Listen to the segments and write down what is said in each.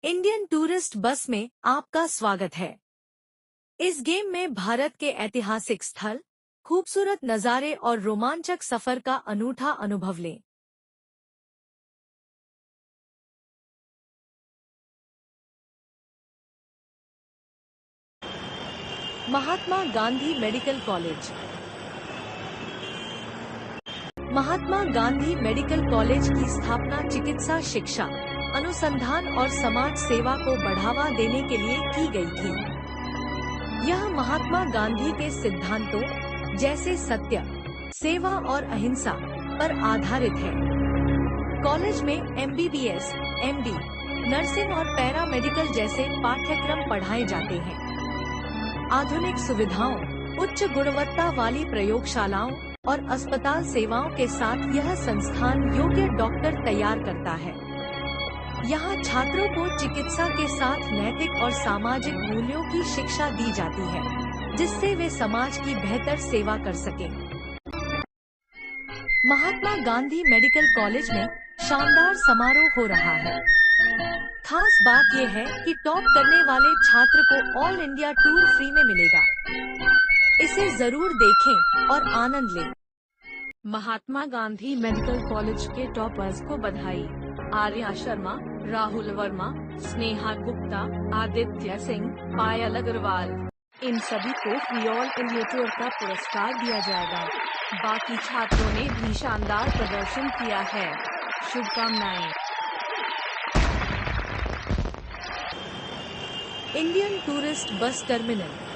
Indian tourist bus में आपका स्वागत है। इस गेम में भारत के ऐतिहासिक स्थल, खूबसूरत नज़ारे और रोमांचक सफर का अनूठा अनुभव लें। Mahatma Gandhi medical college. Mahatma Gandhi medical college की स्थापना चिकित्सा शिक्षा, अनुसंधान और समाज सेवा को बढ़ावा देने के लिए की गई थी। यह महात्मा गांधी के सिद्धांतों जैसे सत्य, सेवा और अहिंसा पर आधारित है। कॉलेज में MBBS, MD, नर्सिंग और पैरामेडिकल जैसे पाठ्यक्रम पढ़ाए जाते हैं। आधुनिक सुविधाओं, उच्च गुणवत्ता वाली प्रयोगशालाओं और अस्पताल सेवाओं के साथ यह संस्थान योग्य डॉक्टर तैयार करता है। यहाँ छात्रों को चिकित्सा के साथ नैतिक और सामाजिक मूल्यों की शिक्षा दी जाती है, जिससे वे समाज की बेहतर सेवा कर सकें। महात्मा गांधी मेडिकल कॉलेज में शानदार समारोह हो रहा है। खास बात यह है कि टॉप करने वाले छात्र को ऑल इंडिया टूर फ्री में मिलेगा। इसे जरूर देखें और आनंद लें। महात्मा गांधी मेडिकल कॉलेज के टॉपर्स को बधाई। आर्या शर्मा, राहुल वर्मा, स्नेहा गुप्ता, आदित्य सिंह, पायल अग्रवाल, इन सभी को फ्री ऑल इंडिया टूर का पुरस्कार दिया जाएगा। बाकी छात्रों ने भी शानदार प्रदर्शन किया है। शुभकामनाएं। Indian tourist bus terminal.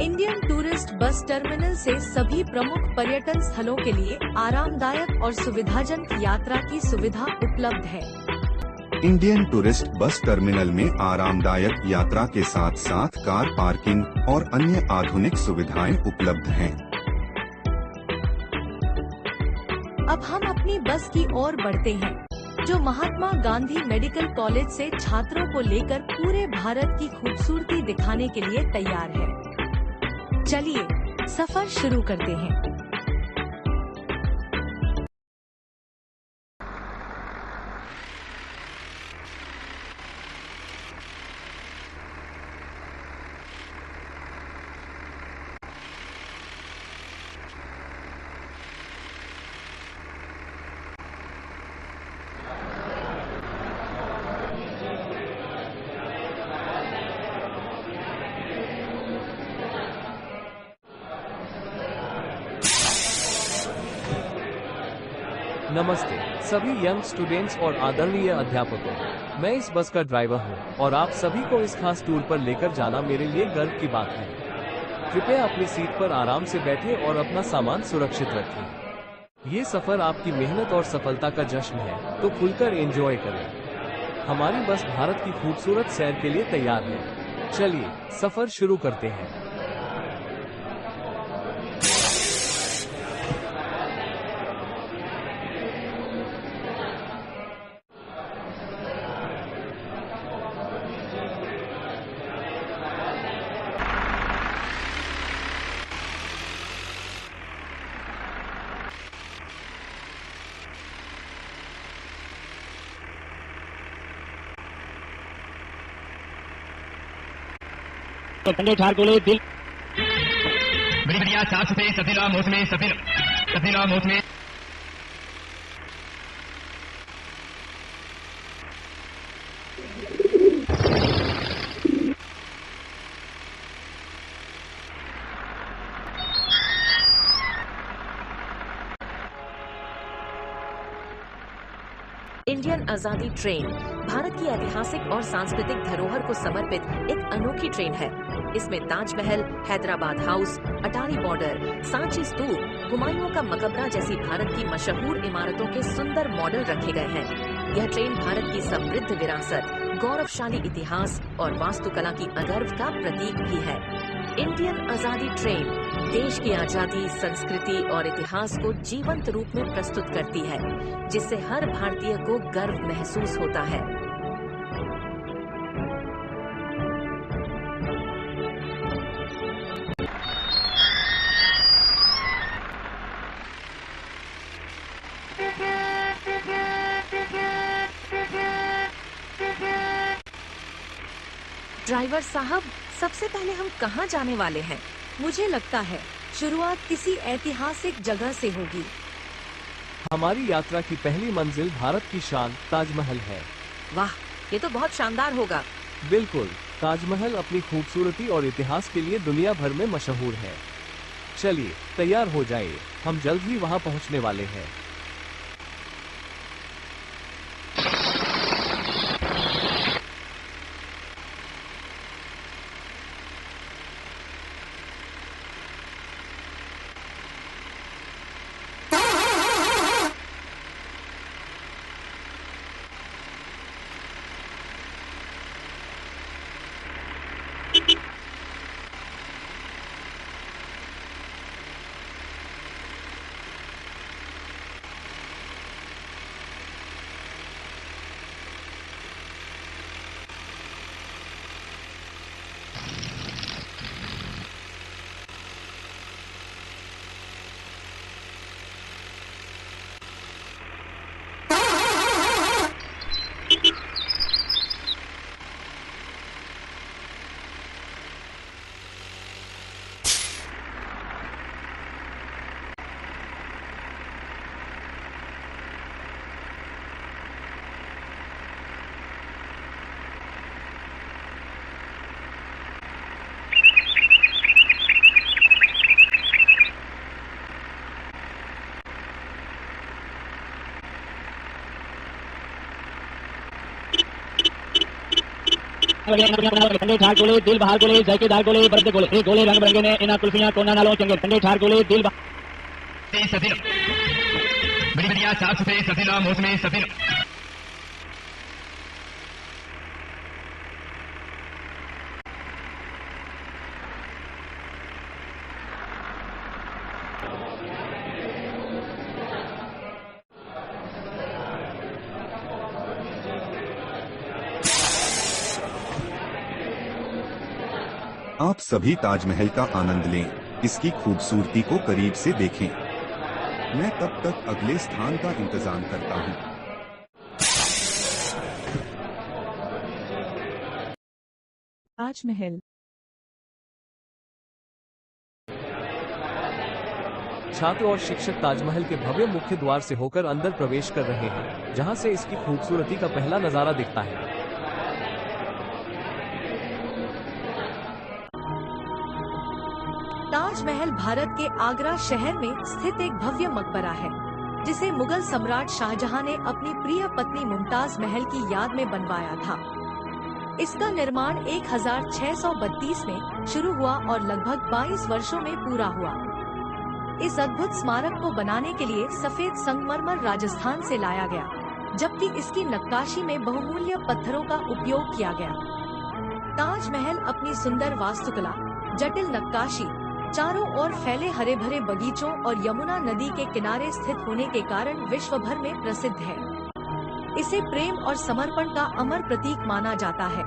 Indian tourist bus terminal से सभी प्रमुख पर्यटन स्थलों के लिए आरामदायक और सुविधाजनक यात्रा की सुविधा उपलब्ध है। इंडियन टूरिस्ट बस टर्मिनल में आरामदायक यात्रा के साथ साथ कार पार्किंग और अन्य आधुनिक सुविधाएं उपलब्ध हैं। अब हम अपनी बस की ओर बढ़ते हैं, जो महात्मा गांधी मेडिकल कॉलेज से छात्रों को लेकर पूरे भारत की खूबसूरती दिखाने के लिए तैयार है। चलिए सफर शुरू करते हैं। नमस्ते सभी यंग स्टूडेंट्स और आदरणीय अध्यापकों। मैं इस बस का ड्राइवर हूं और आप सभी को इस खास टूर पर लेकर जाना मेरे लिए गर्व की बात है। कृपया अपनी सीट पर आराम से बैठें और अपना सामान सुरक्षित रखें। ये सफर आपकी मेहनत और सफलता का जश्न है, तो खुलकर एंजॉय करें। हमारी बस भारत की खूबसूरत सैर के लिए तैयार है। चलिए सफर शुरू करते हैं। तो ठंडे ठार गोले दिल बड़ी बढ़िया साफ सुथरे सफेला मौसम सफेला मौसम। इंडियन आजादी ट्रेन भारत की ऐतिहासिक और सांस्कृतिक धरोहर को समर्पित एक अनोखी ट्रेन है। इसमें ताजमहल, हैदराबाद हाउस, अटारी बॉर्डर, सांची स्तूप, हुमायूं का मकबरा जैसी भारत की मशहूर इमारतों के सुंदर मॉडल रखे गए हैं। यह ट्रेन भारत की समृद्ध विरासत, गौरवशाली इतिहास और वास्तुकला की अगर्व का प्रतीक भी है। इंडियन आजादी ट्रेन देश की आजादी, संस्कृति और इतिहास को जीवंत रूप में प्रस्तुत करती है, जिससे हर भारतीय को गर्व महसूस होता है। ड्राइवर साहब, सबसे पहले हम कहाँ जाने वाले हैं? मुझे लगता है शुरुआत किसी ऐतिहासिक जगह से होगी। हमारी यात्रा की पहली मंजिल भारत की शान ताजमहल है। वाह, ये तो बहुत शानदार होगा। बिल्कुल, ताजमहल अपनी खूबसूरती और इतिहास के लिए दुनिया भर में मशहूर है। चलिए तैयार हो जाइए, हम जल्द ही वहां पहुंचने वाले हैं। ठंडे ठार गोले दिल बहार गोले जायकेदार गोले बर्द गोले ये गोले रंग बिरंगे ने इना कुल्फियां कोना नालों चंगे ठंडे ठार गोले दिल सफिल बड़ी बढ़िया साफ सुथरे सफिल मौसमी सफिल। आप सभी ताजमहल का आनंद लें, इसकी खूबसूरती को करीब से देखें। मैं तब तक अगले स्थान का इंतजार करता हूँ। ताजमहल। छात्र और शिक्षक ताजमहल के भव्य मुख्य द्वार से होकर अंदर प्रवेश कर रहे हैं, जहां से इसकी खूबसूरती का पहला नजारा दिखता है। ताजमहल भारत के आगरा शहर में स्थित एक भव्य मकबरा है, जिसे मुगल सम्राट शाहजहां ने अपनी प्रिय पत्नी मुमताज महल की याद में बनवाया था। इसका निर्माण 1632 में शुरू हुआ और लगभग 22 वर्षों में पूरा हुआ। इस अद्भुत स्मारक को बनाने के लिए सफेद संगमरमर राजस्थान से लाया गया, जबकि इसकी नक्काशी में बहुमूल्य पत्थरों का उपयोग किया गया। ताजमहल अपनी सुंदर वास्तुकला, जटिल नक्काशी, चारों ओर फैले हरे भरे बगीचों और यमुना नदी के किनारे स्थित होने के कारण विश्व भर में प्रसिद्ध है। इसे प्रेम और समर्पण का अमर प्रतीक माना जाता है।